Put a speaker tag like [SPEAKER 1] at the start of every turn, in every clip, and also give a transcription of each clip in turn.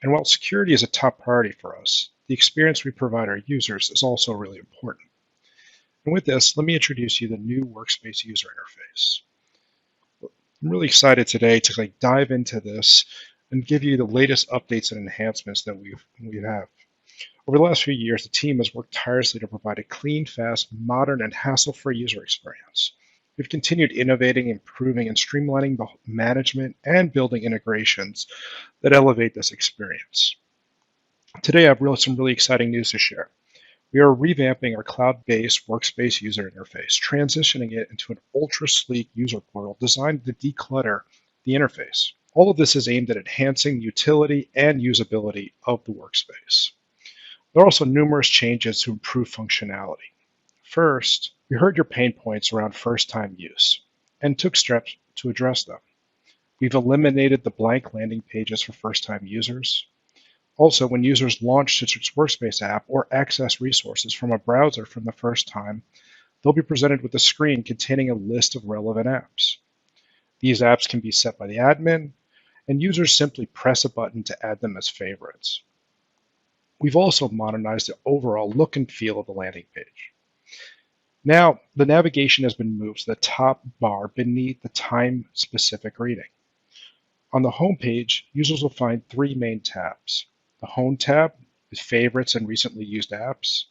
[SPEAKER 1] And while security is a top priority for us, the experience we provide our users is also really important. And with this, let me introduce you to the new Workspace user interface. I'm really excited today to dive into this and give you the latest updates and enhancements that we have. Over the last few years, the team has worked tirelessly to provide a clean, fast, modern, and hassle-free user experience. We've continued innovating, improving, and streamlining the management and building integrations that elevate this experience. Today, I have some really exciting news to share. We are revamping our cloud-based Workspace user interface, transitioning it into an ultra-sleek user portal designed to declutter the interface. All of this is aimed at enhancing the utility and usability of the workspace. There are also numerous changes to improve functionality. First, we heard your pain points around first-time use and took steps to address them. We've eliminated the blank landing pages for first-time users. Also, when users launch Citrix Workspace app or access resources from a browser for the first time, they'll be presented with a screen containing a list of relevant apps. These apps can be set by the admin, and users simply press a button to add them as favorites. We've also modernized the overall look and feel of the landing page. Now, the navigation has been moved to the top bar beneath the time-specific reading. On the home page, users will find three main tabs. The Home tab with favorites and recently used apps,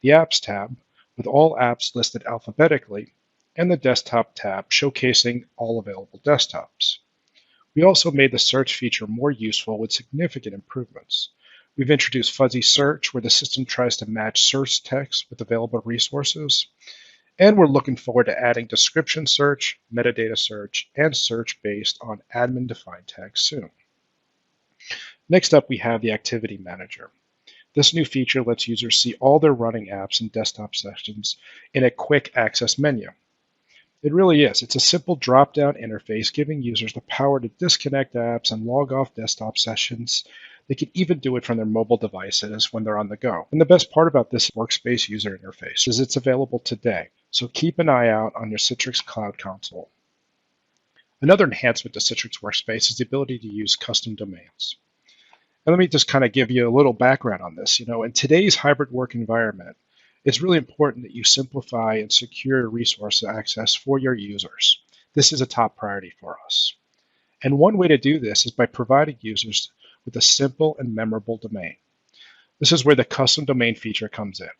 [SPEAKER 1] the Apps tab with all apps listed alphabetically, and the Desktop tab showcasing all available desktops. We also made the search feature more useful with significant improvements. We've introduced fuzzy search, where the system tries to match search text with available resources, and we're looking forward to adding description search, metadata search, and search based on admin-defined tags soon. Next up, we have the Activity Manager. This new feature lets users see all their running apps and desktop sessions in a quick access menu. It really is. It's a simple drop-down interface giving users the power to disconnect apps and log off desktop sessions. They can even do it from their mobile devices when they're on the go. And the best part about this Workspace user interface is it's available today, so keep an eye out on your Citrix Cloud Console. Another enhancement to Citrix Workspace is the ability to use custom domains. And let me just kind of give you a little background on this. In today's hybrid work environment, it's really important that you simplify and secure resource access for your users. This is a top priority for us. And one way to do this is by providing users with a simple and memorable domain. This is where the custom domain feature comes in.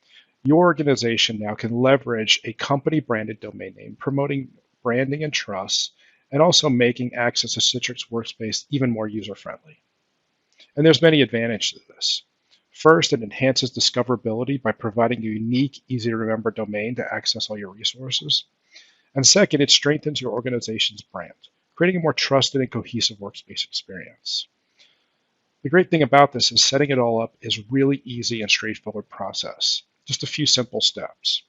[SPEAKER 1] Your organization now can leverage a company-branded domain name, promoting branding and trust, and also making access to Citrix Workspace even more user-friendly. And there's many advantages to this. First, it enhances discoverability by providing a unique, easy-to-remember domain to access all your resources. And second, it strengthens your organization's brand, creating a more trusted and cohesive workspace experience. The great thing about this is setting it all up is really easy and straightforward process, just a few simple steps.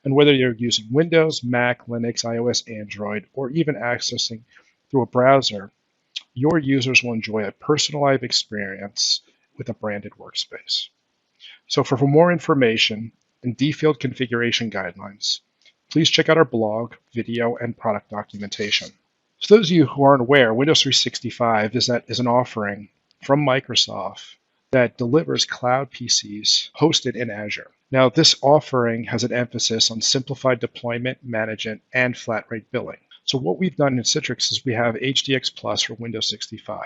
[SPEAKER 1] And whether you're using Windows, Mac, Linux, iOS, Android, or even accessing through a browser, your users will enjoy a personalized experience with a branded workspace. So for more information and default configuration guidelines, please check out our blog, video, and product documentation. So those of you who aren't aware, Windows 365 is an offering from Microsoft that delivers cloud PCs hosted in Azure. Now, this offering has an emphasis on simplified deployment, management, and flat rate billing. So what we've done in Citrix is we have HDX Plus for Windows 65.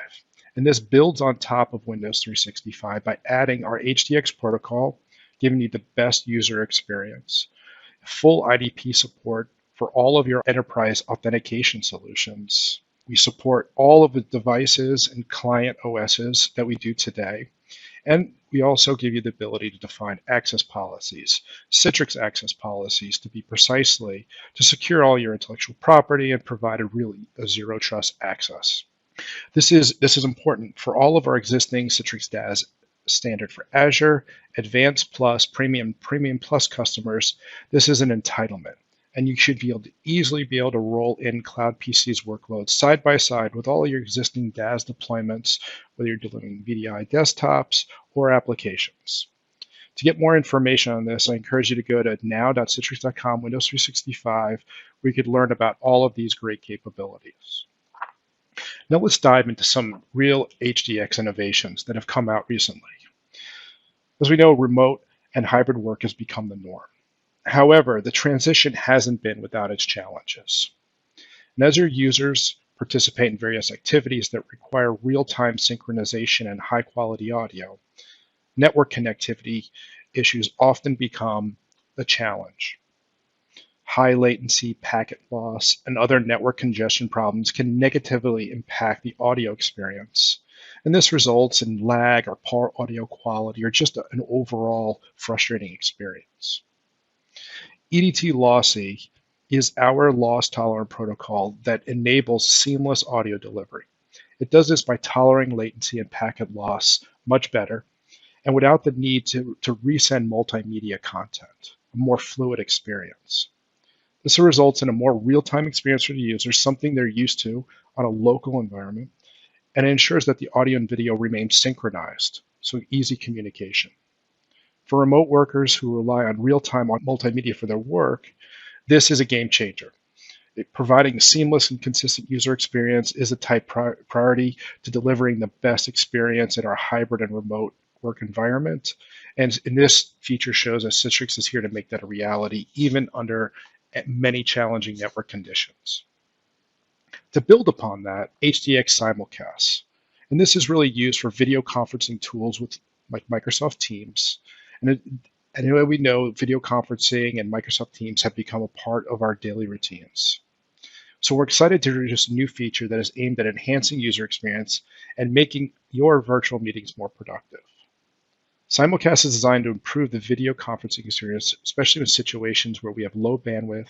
[SPEAKER 1] And this builds on top of Windows 365 by adding our HDX protocol, giving you the best user experience, full IDP support for all of your enterprise authentication solutions. We support all of the devices and client OSs that we do today. And we also give you the ability to define access policies, Citrix access policies, to be precisely to secure all your intellectual property and provide a zero trust access. This is important for all of our existing Citrix DAS standard for Azure, Advanced Plus, Premium Plus customers. This is an entitlement, and you should be able to easily roll in Cloud PCs workloads side by side with all your existing DAS deployments, whether you're delivering VDI desktops or applications. To get more information on this, I encourage you to go to now.citrix.com, Windows 365, where you could learn about all of these great capabilities. Now let's dive into some real HDX innovations that have come out recently. As we know, remote and hybrid work has become the norm. However, the transition hasn't been without its challenges. And as your users participate in various activities that require real-time synchronization and high-quality audio, network connectivity issues often become a challenge. High latency, packet loss, and other network congestion problems can negatively impact the audio experience. And this results in lag or poor audio quality or just an overall frustrating experience. EDT Lossy is our loss-tolerant protocol that enables seamless audio delivery. It does this by tolerating latency and packet loss much better and without the need to resend multimedia content, a more fluid experience. This results in a more real-time experience for the user, something they're used to on a local environment, and it ensures that the audio and video remain synchronized, so easy communication. For remote workers who rely on real-time multimedia for their work, this is a game changer. Providing a seamless and consistent user experience is a top priority to delivering the best experience in our hybrid and remote work environment. And this feature shows that Citrix is here to make that a reality, even under many challenging network conditions. To build upon that, HDX simulcast. And this is really used for video conferencing tools with like Microsoft Teams. And we know video conferencing and Microsoft Teams have become a part of our daily routines. So we're excited to introduce a new feature that is aimed at enhancing user experience and making your virtual meetings more productive. Simulcast is designed to improve the video conferencing experience, especially in situations where we have low bandwidth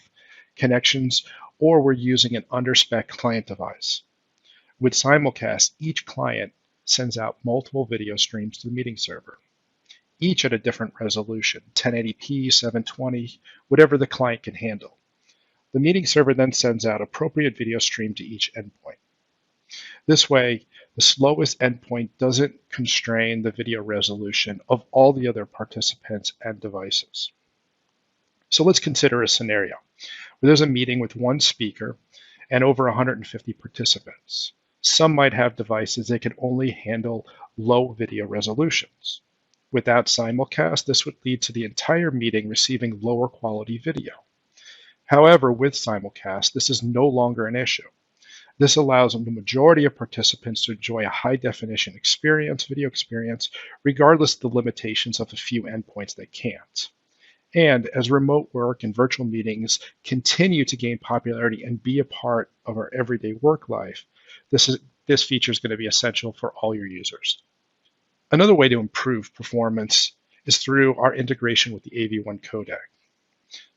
[SPEAKER 1] connections or we're using an under-spec client device. With Simulcast, each client sends out multiple video streams to the meeting server, each at a different resolution, 1080p, 720, whatever the client can handle. The meeting server then sends out appropriate video stream to each endpoint. This way, the slowest endpoint doesn't constrain the video resolution of all the other participants and devices. So let's consider a scenario where there's a meeting with one speaker and over 150 participants. Some might have devices that can only handle low video resolutions. Without simulcast, this would lead to the entire meeting receiving lower quality video. However, with simulcast, this is no longer an issue. This allows the majority of participants to enjoy a high-definition experience, video experience, regardless of the limitations of a few endpoints that can't. And as remote work and virtual meetings continue to gain popularity and be a part of our everyday work life, this feature is going to be essential for all your users. Another way to improve performance is through our integration with the AV1 codec.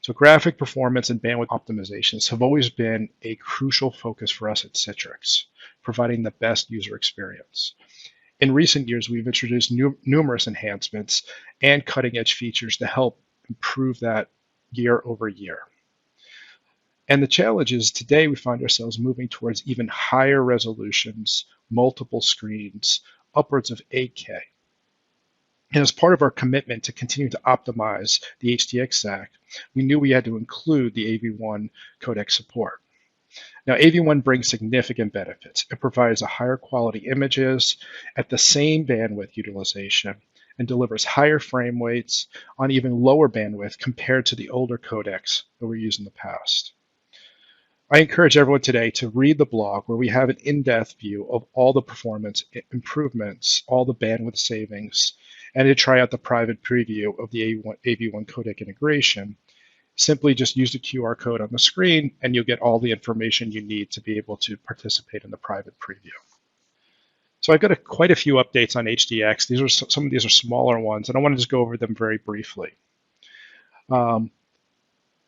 [SPEAKER 1] So graphic performance and bandwidth optimizations have always been a crucial focus for us at Citrix, providing the best user experience. In recent years, we've introduced numerous enhancements and cutting-edge features to help improve that year over year. And the challenge is today we find ourselves moving towards even higher resolutions, multiple screens, upwards of 8K. And as part of our commitment to continue to optimize the HDX stack, we knew we had to include the AV1 codec support. Now, AV1 brings significant benefits. It provides a higher quality images at the same bandwidth utilization and delivers higher frame rates on even lower bandwidth compared to the older codecs that were used in the past. I encourage everyone today to read the blog where we have an in-depth view of all the performance improvements, all the bandwidth savings, and to try out the private preview of the AV1 codec integration. Simply just use the QR code on the screen and you'll get all the information you need to be able to participate in the private preview. So I've got quite a few updates on HDX. Some of these are smaller ones, and I want to just go over them very briefly.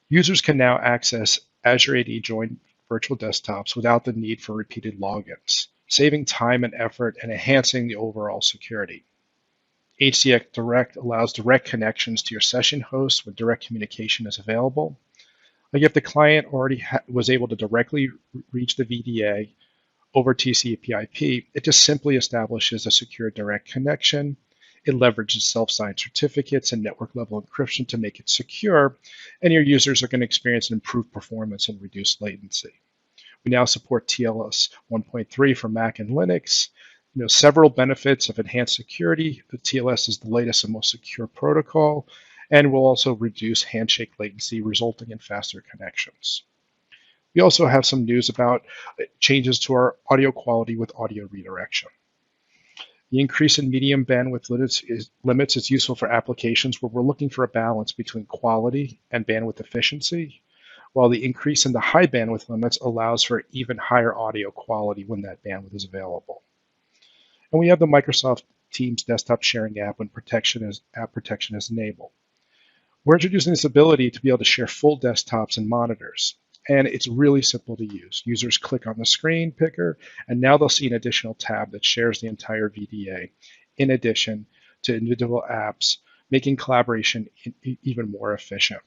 [SPEAKER 1] Users can now access Azure AD joined virtual desktops without the need for repeated logins, saving time and effort and enhancing the overall security. HDX Direct allows direct connections to your session host when direct communication is available. Like if the client already was able to directly reach the VDA over TCP/IP, it just simply establishes a secure direct connection. It leverages self-signed certificates and network-level encryption to make it secure, and your users are going to experience an improved performance and reduced latency. We now support TLS 1.3 for Mac and Linux. Several benefits of enhanced security. The TLS is the latest and most secure protocol, and will also reduce handshake latency, resulting in faster connections. We also have some news about changes to our audio quality with audio redirection. The increase in medium bandwidth limits is useful for applications where we're looking for a balance between quality and bandwidth efficiency, while the increase in the high bandwidth limits allows for even higher audio quality when that bandwidth is available. And we have the Microsoft Teams desktop sharing app when app protection is enabled. We're introducing this ability to be able to share full desktops and monitors. And it's really simple to use. Users click on the screen picker, and now they'll see an additional tab that shares the entire VDA, in addition to individual apps, making collaboration even more efficient.